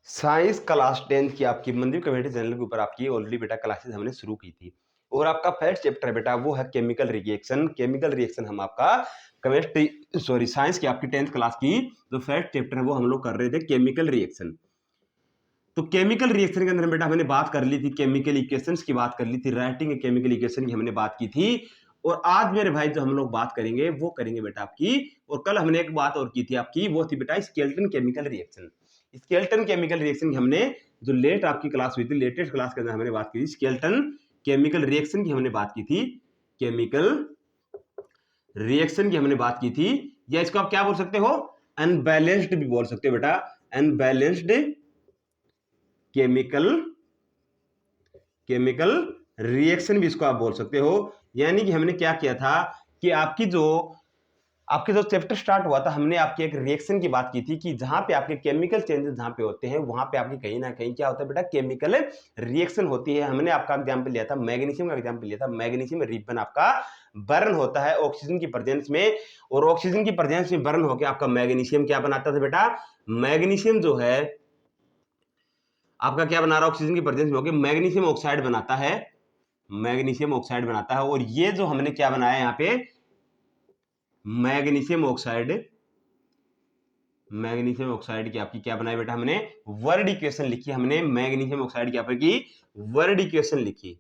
Science class 10 की आपकी मंदिर कम्युनिटी चैनल के ऊपर आपकी ऑलरेडी बेटा क्लासेस हमने शुरू की थी और आपका फर्स्ट चैप्टर बेटा वो है केमिकल रिएक्शन। केमिकल रिएक्शन हम आपका केमिस्ट्री साइंस की आपकी 10th क्लास की जो फर्स्ट चैप्टर है वो हम लोग कर रहे थे केमिकल रिएक्शन। तो केमिकल रिएक्शन के अंदर बेटा हमने बात कर ली थी केमिकल इक्वेशंस की, बात कर ली थी राइटिंग केमिकल इक्वेशन की हमने बात की थी। और आज मेरे भाई जो हम लोग बात करेंगे वो करेंगे बेटा आपकी, और कल हमने एक बात और की थी आपकी, वो थी बेटा skeleton chemical reaction. Skeleton chemical reaction की हमने जो लेट आपकी क्लास हुई थी, लेटेस्ट क्लास के अंदर हमने बात की थी स्केल्टन केमिकल रिएक्शन की हमने बात की थी, केमिकल रिएक्शन की हमने बात की थी। या इसको आप क्या बोल सकते हो, अनबैलेंस्ड भी बोल सकते हो बेटा, अनबैलेंस्ड केमिकल केमिकल रिएक्शन भी इसको आप बोल सकते हो। यानी कि हमने क्या किया था कि आपके जो चैप्टर स्टार्ट हुआ था हमने आपकी एक रिएक्शन की बात की थी कि जहां पे आपके केमिकल चेंजेस जहां पे होते हैं वहां पे आपकी कहीं ना कहीं क्या होता है बेटा, केमिकल रिएक्शन होती है। हमने आपका एग्जांपल लिया था मैग्नीशियम का, एग्जांपल लिया था मैग्नीशियम रिबन आपका बर्न होता है ऑक्सीजन की प्रेजेंस में, और ऑक्सीजन की प्रेजेंस में बर्न होकर आपका मैग्नीशियम क्या बनाता था बेटा, मैग्नीशियम जो है आपका क्या बना रहा है, ऑक्सीजन की प्रेजेंस में होकर मैग्नीशियम ऑक्साइड बनाता है, मैग्नीशियम ऑक्साइड बनाता है। और ये जो हमने क्या बनाया यहाँ पे, मैग्नीशियम ऑक्साइड, मैग्नीशियम ऑक्साइड की आपकी क्या बनाई बेटा, हमने वर्ड इक्वेशन लिखी, हमने मैग्नीशियम ऑक्साइड की आपकी वर्ड इक्वेशन लिखी,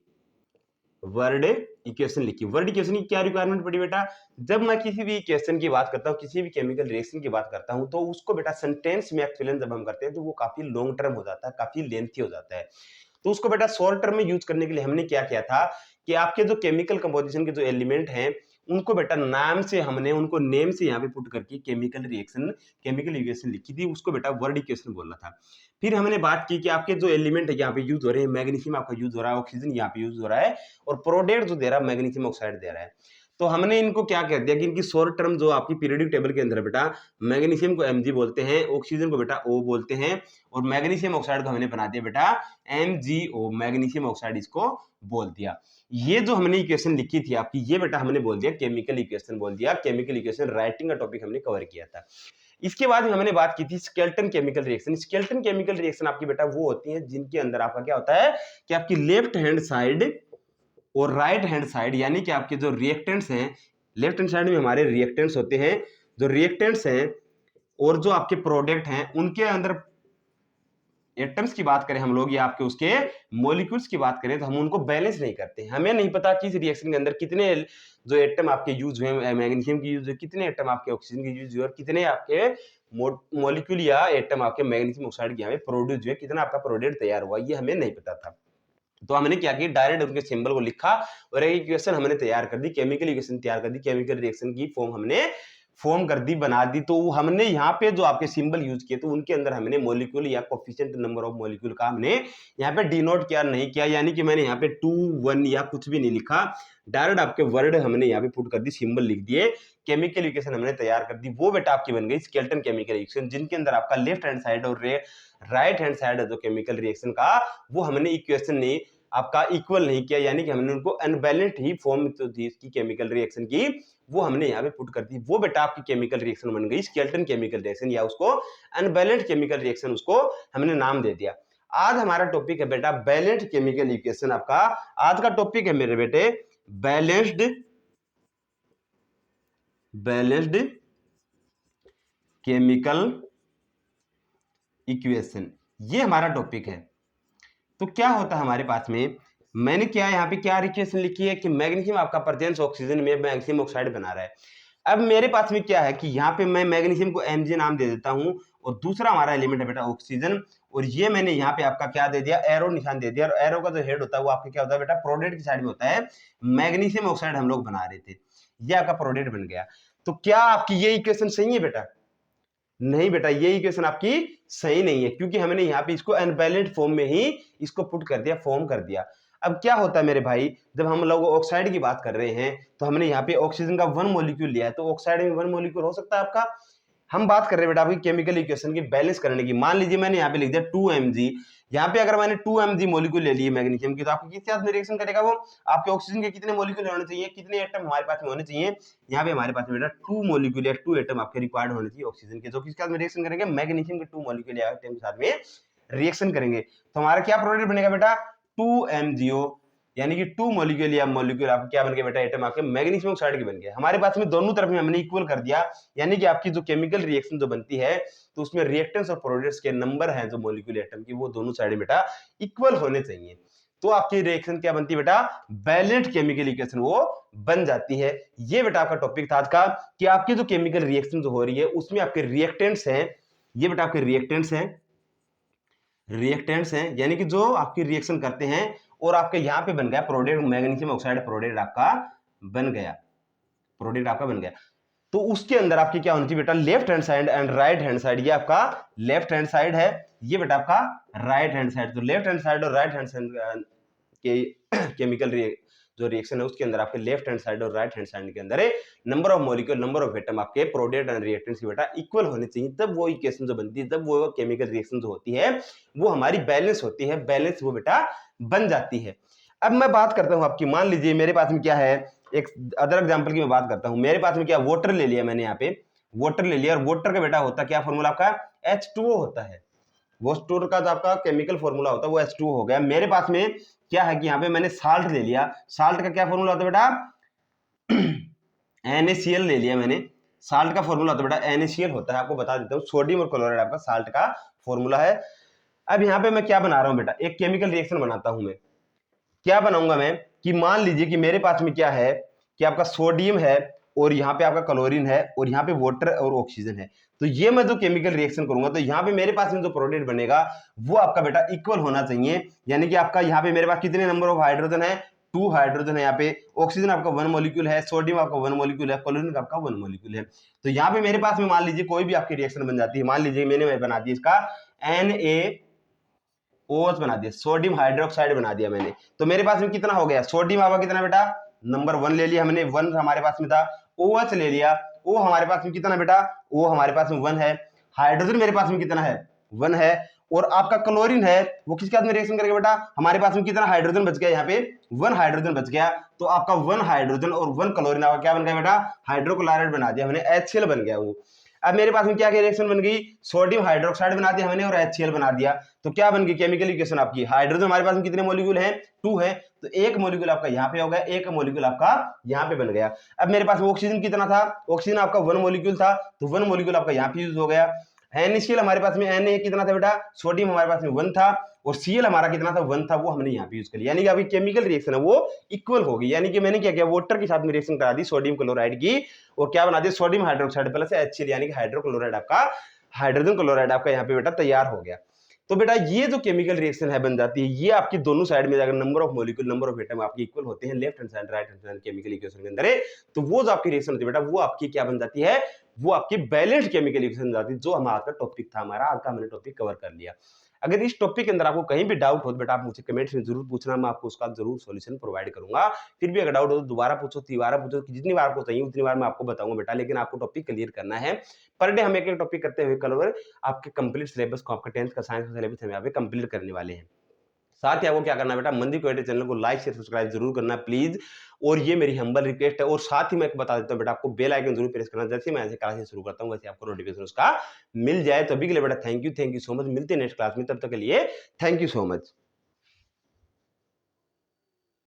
वर्ड इक्वेशन लिखी। वर्ड इक्वेशन की क्या रिक्वायरमेंट पड़ी बेटा, जब मैं किसी भी इक्वेशन की बात करता हूँ, किसी भी केमिकल रिएक्शन की बात करता हूँ, तो उसको बेटा सेंटेंस में एक्सप्लेन जब हम करते हैं तो वो काफी लॉन्ग टर्म हो जाता है, काफी लेंथी हो जाता है। तो उसको बेटा शॉर्ट टर्म में यूज करने के लिए हमने क्या किया था कि आपके जो केमिकल कंपोजिशन के जो एलिमेंट हैं उनको बेटा नाम से, हमने उनको नेम से यहाँ पे पुट करके केमिकल रिएक्शन, केमिकल इक्वेशन लिखी थी, उसको बेटा वर्ड इक्वेशन बोलना था। फिर हमने बात की कि आपके जो एलिमेंट है यहाँ पे यूज हो रहे हैं, मैग्नीशियम आपका यूज हो रहा है, ऑक्सीजन यहाँ पे यूज हो रहा है, और प्रोडक्ट जो दे रहा है मैग्नीशियम ऑक्साइड दे रहा है। तो हमने इनको क्या कह दिया कि इनकी शॉर्ट टर्म जो आपकी पीरियोडिक टेबल के अंदर बेटा, मैग्नीशियम को Mg बोलते हैं, ऑक्सीजन को बेटा O बोलते हैं, और मैग्नीशियम ऑक्साइड को हमने बना दिया बेटा MgO, मैग्नीशियम ऑक्साइड इसको बोल दिया। ये जो हमने इक्वेशन लिखी थी आपकी, ये बेटा हमने बोल दिया केमिकल इक्वेशन बोल दिया, केमिकल इक्वेशन राइटिंग का टॉपिक हमने कवर किया था। इसके बाद हमने बात की थी skeleton chemical reaction. Skeleton chemical reaction आपकी बेटा वो होती है जिनके अंदर आपका क्या होता है कि आपकी लेफ्ट हैंड साइड और राइट हैंड साइड, यानी कि आपके जो रिएक्टेंट्स हैं, लेफ्ट हैंड साइड में हमारे रिएक्टेंट्स होते हैं, जो रिएक्टेंट्स हैं और जो आपके प्रोडक्ट हैं उनके अंदर एटम्स की बात करें हम लोग या आपके उसके मॉलिक्यूल्स की बात करें तो हम उनको बैलेंस नहीं करते। हमें नहीं पता कि इस रिएक्शन के अंदर कितने जो एटम आपके यूज हुए, मैग्नीशियम की यूज हुए, कितने एटम आपके ऑक्सीजन की यूज हुए, और कितने आपके मॉलिक्यूल या एटम आपके मैग्नीशियम ऑक्साइड के यहाँ पे प्रोड्यूस हुए, कितना आपका प्रोडक्ट तैयार हुआ, ये हमें नहीं पता था। तो हमने क्या किया, डायरेक्ट उनके सिंबल को लिखा और एक इक्वेशन हमने तैयार कर दी, केमिकल इक्वेशन तैयार कर दी, केमिकल रिएक्शन की फॉर्म हमने फॉर्म कर दी, बना दी। तो हमने यहाँ पे जो आपके सिंबल यूज किए तो उनके अंदर हमने मॉलिक्यूल या कोफिशिएंट नंबर ऑफ मॉलिक्यूल का हमने यहाँ पे डिनोट किया नहीं किया, यानी कि मैंने यहाँ पे 2 1 या कुछ भी नहीं लिखा, डायरेक्ट आपके वर्ड हमने यहाँ पे पुट कर दी, सिंबल लिख दिए, केमिकल इक्वेशन हमने तैयार कर दी। वो बेटा आपकी बन गई स्केल्टन केमिकल इक्वेशन, जिनके अंदर आपका लेफ्ट हैंड साइड और राइट हैंड साइड है जो केमिकल रिएक्शन का, वो हमने इक्वेशन नहीं आपका इक्वल नहीं किया, यानी कि हमने उनको अनबैलेंस्ड ही फॉर्म तो थी इसकी केमिकल रिएक्शन की, वो हमने यहाँ पे पुट कर दी। वो बेटा आपकी केमिकल रिएक्शन बन गई स्केल्टन केमिकल रिएक्शन, या उसको अनबैलेंस्ड केमिकल रिएक्शन उसको हमने नाम दे दिया। आज हमारा टॉपिक है बेटा बैलेंस्ड केमिकल इक्वेशन। आपका आज का टॉपिक है मेरे बेटे बैलेंस्ड बैलेंस्ड केमिकल इक्वेशन, ये हमारा टॉपिक है। तो क्या होता है हमारे पास में, मैंने क्या यहाँ पे क्या इक्वेशन लिखी है कि मैग्नीशियम आपका प्रेजेंस ऑक्सीजन में मैग्नीशियम ऑक्साइड बना रहा है। अब मेरे पास में क्या है कि यहाँ पे मैं मैग्नीशियम को Mg नाम दे देता हूँ, और दूसरा हमारा एलिमेंट है बेटा ऑक्सीजन, और ये मैंने यहाँ पे आपका क्या दे दिया, एरो निशान दे दिया, और एरो का जो हेड होता है वो आपके क्या होता है बेटा, प्रोडक्ट की साइड में होता है, मैग्नीशियम ऑक्साइड हम लोग बना रहे थे, ये आपका प्रोडक्ट बन गया। तो क्या आपकी ये इक्वेशन सही है बेटा, नहीं बेटा ये इक्वेशन आपकी सही नहीं है, क्योंकि हमने यहाँ पे इसको अनबैलेंस्ड फॉर्म में ही इसको पुट कर दिया, फॉर्म कर दिया। अब क्या होता है मेरे भाई, जब हम लोग ऑक्साइड की बात कर रहे हैं तो हमने यहाँ पे ऑक्सीजन का 1 मॉलिक्यूल लिया है, तो ऑक्साइड में 1 मॉलिक्यूल हो सकता है आपका। हम बात कर रहे हैं बेटा आपकी केमिकल इक्वेशन की बैलेंस करने की। मान लीजिए मैंने यहाँ पे लिख दिया 2 Mg, यहाँ पे अगर मैंने 2 Mg मॉलिक्यूल ले लिए मैग्नीशियम की, तो आपके किस साथ में रिएक्शन करेगा वो, आपके ऑक्सीजन के कितने मॉलिक्यूल होने चाहिए, कितने एटम हमारे पास में होने चाहिए, यहाँ पे हमारे पास में बेटा 2 मॉलिक्यूल या 2 एटम आपके रिक्वायर्ड होने चाहिए ऑक्सीजन के, जो किसके साथ में रिएक्शन करेंगे, मैग्नीशियम के 2 मॉलिक्यूल या एटम के साथ में रिएक्शन करेंगे तो हमारा क्या प्रोडक्ट बनेगा बेटा 2MgO, यानी कि 2 मॉलिक्यूल या मॉलिक्यूल आपको क्या बन गया बेटा एटम आपके मैग्नीशियम ऑक्साइड के बन गया। हमारे पास में दोनों तरफ में हमने इक्वल कर दिया, यानी कि आपकी जो केमिकल रिएक्शन जो बनती है तो उसमें रिएक्टेंट्स और प्रोडक्ट्स के नंबर हैं जो मॉलिक्यूल एटम की वो दोनों साइड बेटा इक्वल होने चाहिए, तो आपकी रिएक्शन क्या बनती है बेटा बैलेंस्ड केमिकल इक्वेशन वो बन जाती है। ये बेटा आपका टॉपिक था आज का कि आपकी जो केमिकल रिएक्शन जो हो रही है उसमें आपके रिएक्टेंट्स हैं, ये बेटा आपके रिएक्टेंट्स हैं यानी कि जो आपकी रिएक्शन करते हैं और आपके यहां पे बन गया प्रोडक्ट मैग्नीशियम ऑक्साइड प्रोडक्ट आपका बन गया। तो उसके अंदर आपकी क्या होनी चाहिए बेटा left hand side and right hand side, ये आपका लेफ्ट हैंड साइड है, ये बेटा आपका राइट हैंड साइड। तो लेफ्ट हैंड साइड और राइट हैंड साइड के केमिकल जो रिएक्शन है उसके अंदर आपके लेफ्ट हैंड साइड और राइट हैंड साइड के अंदर number of molecule number of atom आपके प्रोडक्ट एंड रिएक्टेंट्स की बेटा इक्वल होने चाहिए, तब वो इक्वेशन जो बनती है, तब वो केमिकल रिएक्शन जो होती है वो हमारी बैलेंस होती है, बैलेंस वो बेटा बन जाती है। अब मैं बात करता हूं आपकी, मान लीजिए मेरे पास में क्या है, एक अदर एग्जांपल की मैं बात करता हूं, मेरे पास में क्या वाटर ले लिया मैंने, यहाँ पे वाटर ले लिया और वाटर का बेटा होता क्या फॉर्मूला आपका H2O होता है, वाटर का जो आपका केमिकल फॉर्मूला होता है वो H2O हो गया। मेरे पास में क्या है कि यहाँ पे मैंने साल्ट ले लिया, साल्ट का क्या फॉर्मूला होता है बेटा NaCl ले लिया मैंने, साल्ट का फॉर्मूला होता है बेटा NaCl होता है, आपको बता देता हूँ सोडियम और क्लोराइड आपका साल्ट का फॉर्मूला है। अब यहाँ पे मैं क्या बना रहा हूँ बेटा, एक केमिकल रिएक्शन बनाता हूं मैं, क्या बनाऊंगा मैं कि मान लीजिए कि मेरे पास में क्या है कि आपका सोडियम है और यहाँ पे आपका क्लोरीन है और यहाँ पे वाटर और ऑक्सीजन है, तो ये मैं जो केमिकल रिएक्शन करूंगा तो यहाँ पे मेरे पास में जो प्रोडक्ट बनेगा वो आपका बेटा इक्वल होना चाहिए, यानी कि आपका यहाँ पे मेरे पास कितने नंबर ऑफ हाइड्रोजन है 2 हाइड्रोजन है, यहाँ पे ऑक्सीजन आपका 1 मॉलिक्यूल है, सोडियम आपका 1 मॉलिक्यूल है, क्लोरीन आपका 1 मॉलिक्यूल है। तो यहाँ पे मेरे पास में मान लीजिए कोई भी आपकी रिएक्शन बन जाती है, मान लीजिए मैंने बना दी इसका NaOH बना दिया, सोडियम हाइड्रोक्साइड बना दिया मैंने, तो मेरे पास में कितना हो गया, सोडियम आपका कितना बेटा नंबर 1 ले लिया हमने, 1 हमारे पास में था, OH ले लिया, O हमारे पास में कितना बेटा, O हमारे पास में 1 है, हाइड्रोजन मेरे पास में कितना है 1 है, और आपका क्लोरीन है वो किसके साथ में रिएक्शन करेगा बेटा, हमारे पास में कितना हाइड्रोजन बच गया, यहाँ पे 1 हाइड्रोजन बच गया, तो आपका 1 हाइड्रोजन और 1 क्लोरीन आपका क्या बन गया बेटा हाइड्रोक्लोराइड बना दिया मैंने, HCl बन गया वो। अब मेरे पास में क्या रिएक्शन बन गई, सोडियम हाइड्रोक्साइड बना दिया हमने और HCl बना दिया, तो क्या बन गई केमिकल इक्वेशन आपकी, हाइड्रोजन हमारे पास में कितने मॉलिक्यूल हैं 2 है, तो एक मॉलिक्यूल आपका यहाँ पे हो गया, एक मॉलिक्यूल आपका यहाँ पे बन गया। अब मेरे पास में ऑक्सीजन कितना था, ऑक्सीजन आपका 1 मॉलिक्यूल था, तो 1 मॉलिक्यूल आपका यहाँ पे यूज हो गया। NaCl हमारे पास में Na कितना था बेटा, सोडियम हमारे पास में 1 था और Cl हमारा कितना था 1 था, वो हमने यहाँ पे यूज कर लिया, यानी कि अभी केमिकल रिएक्शन है वो इक्वल होगी, यानी कि मैंने क्या किया वाटर के साथ में रिएक्शन करा दी सोडियम क्लोराइड की और क्या बना दिया सोडियम हाइड्रोक्साइड प्लस HCl यानी कि हाइड्रोक्लोराइड आपका हाइड्रोजन क्लोराइड आपका यहाँ पे बेटा तैयार हो गया। तो बेटा ये जो केमिकल रिएक्शन है बन जाती है, ये आपकी दोनों साइड में अगर number of molecule number of atom आपके इक्वल होते हैं left hand side right hand side chemical equation के अंदर है, तो वो जो आपकी रिएक्शन होती है बेटा वो आपकी क्या बन जाती है, वो आपकी बैलेंस्ड केमिकल इक्वेशन बन जाती है, जो हमारा आज का टॉपिक था, हमारा आज का हमने टॉपिक कवर कर लिया। अगर इस टॉपिक के अंदर आपको कहीं भी डाउट हो तो बेटा आप मुझे कमेंट्स में जरूर पूछना, मैं आपको उसका जरूर सॉल्यूशन प्रोवाइड करूंगा। फिर भी अगर डाउट हो तो दोबारा पूछो, तिबारा पूछो, जितनी बार आपको चाहिए उतनी बार मैं आपको बताऊंगा बेटा, लेकिन आपको टॉपिक क्लियर करना है। पर डे हम एक एक टॉपिक करते हुए कल आपके कंप्लीट सिलेबस को आपका 10th का साइंस का सिलेबस हम यहाँ पे कंप्लीट करने वाले हैं। साथ ही आपको क्या करना है बेटा, मंदी क्वालिटी चैनल को लाइक शेयर सब्सक्राइब जरूर करना प्लीज, और ये मेरी हम्बल रिक्वेस्ट है। और साथ ही मैं बता देता हूँ बेटा आपको बेल आइकन जरूर प्रेस करना, जैसे मैं ऐसे क्लासेस शुरू करता हूँ वैसे आपको नोटिफिकेशन उसका मिल जाए। तो अभी के लिए बेटा थैंक यू सो मच, मिलते हैं नेक्स्ट क्लास में, तब तक के लिए थैंक यू सो मच।